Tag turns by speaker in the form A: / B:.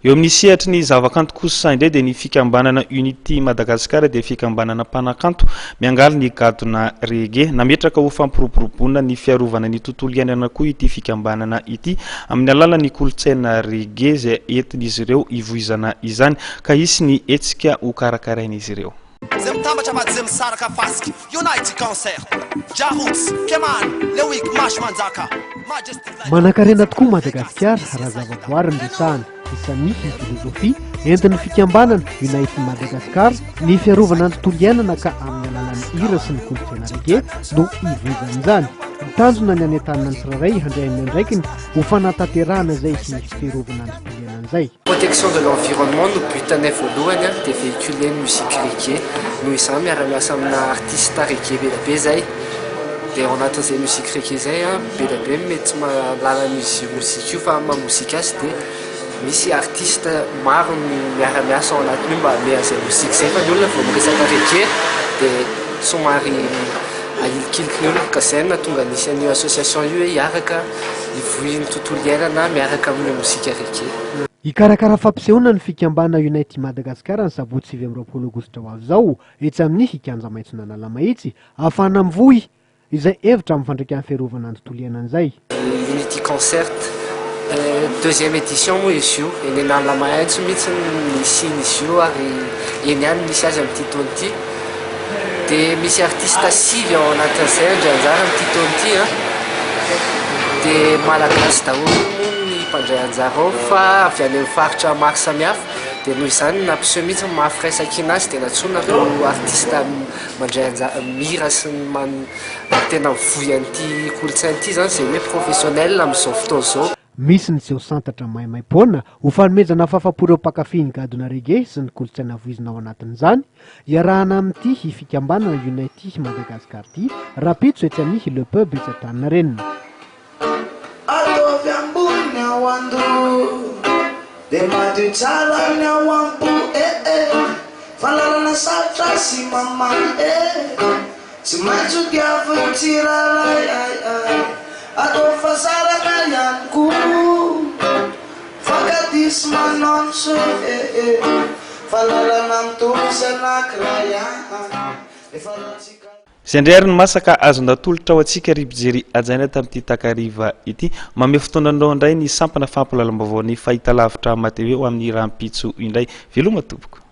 A: eo amin'ny sehatry ny zavakanto kosa indray dia ny fikambanana Unity Madagascar dia fikambanana mpanakanto miangaly ny gadona reggae nametraka ho fampiroborobona ny fiarovana ny tontolo iainana koa ity fikambanana ity amin'ny alalan'ny kolotsaina reggae izay entin'izy ireo ivoizana izany ka isy ny hetsika ho karakarain'izy ireo.
B: Manan-karena tokoa Madagasikara raha zavaboary ny resahana isan'ny filozofia entin'ny fikambanana Unity Madagascar ny fiarovana ny tontolo iainana ka amin'ny alalan'ny hira sy ny kolotsaina reggae no ivoizan'izany. Mitanjona ny anentanana ny tsirairay handray amin'ny andraikiny ho fanatanterahana izay sy ny fiarovana ny tontolo iainana izay.
C: Protection de l'environnement no butanay voalohany dia véhiculer ny musique reggae noho izany miara-miasa amina artiste reggae be da be zay dia ao anatin'izay musique reggae zay be da be mety tsy mahalala muzika io fa mamozika azy dia misy artiste maro miara-miasa ao anatiny io mba hame an'izay mozika zay fa ny olona vao miresaka reggae dia somary ahilikiliky ny olona ka zay nahatonga nisy an'io association io hoe hiaraka ivohy ny tontolo iainana miaraka amin'ny mozika reggae.
B: Ikarakara fampisehoana ny fikambana Unity Madagascar ny sabotsy 20 aogositra ho avy izao etsy amin'ny kikanja maitso n'Analamahintsy ahafahana mivohy izay hevitra amin'ny fandraikan'ny fiarovana ny tontolo iainana izay.
C: Unity Concert deuxième édition moa izy io eny Analamahintsy mihitsy nisiny izy io ary eny ihany misy azy amin'ny titony ity dia misy artiste sivy ao anatin'izay andrianjara amin'ny titony ity dia malagasy daholo mpandray anjara ao fa avy any amin'ny faritra maro samihafa dia noho izany nampiseho mihitsy mahafiraisakina azy dia natsonako artiste mandray anjara mihira sy tena mivohy an'ity kolotsaina ity zany izay hoe professionnel amin'izao fotoana izao.
B: Misy ny seho santatra maimaimpona ho fanomezana fafaporo mpankafy ny gadona reggae sy ny kolotsaina voizina ao anatin'izany iarahana amin'ity fikambanana Unity Madagascar ity rapitso etsy amin'ny le peuple etsy an-tranona renina.
D: De madu chala nya wampu falalana satra si mama si maju dia futira ai ato fasara kayanku fakatis manon so falalana tu sana kraya
A: izay indray ary ny masaka azona tolotra ao antsika ripijery ajaina tamin'ity takariva ity mame fotoananao indray ny sampana fampilalaam-baovao ny fahitalavitra matv amin'ny rahampitso indray veloma tompoko.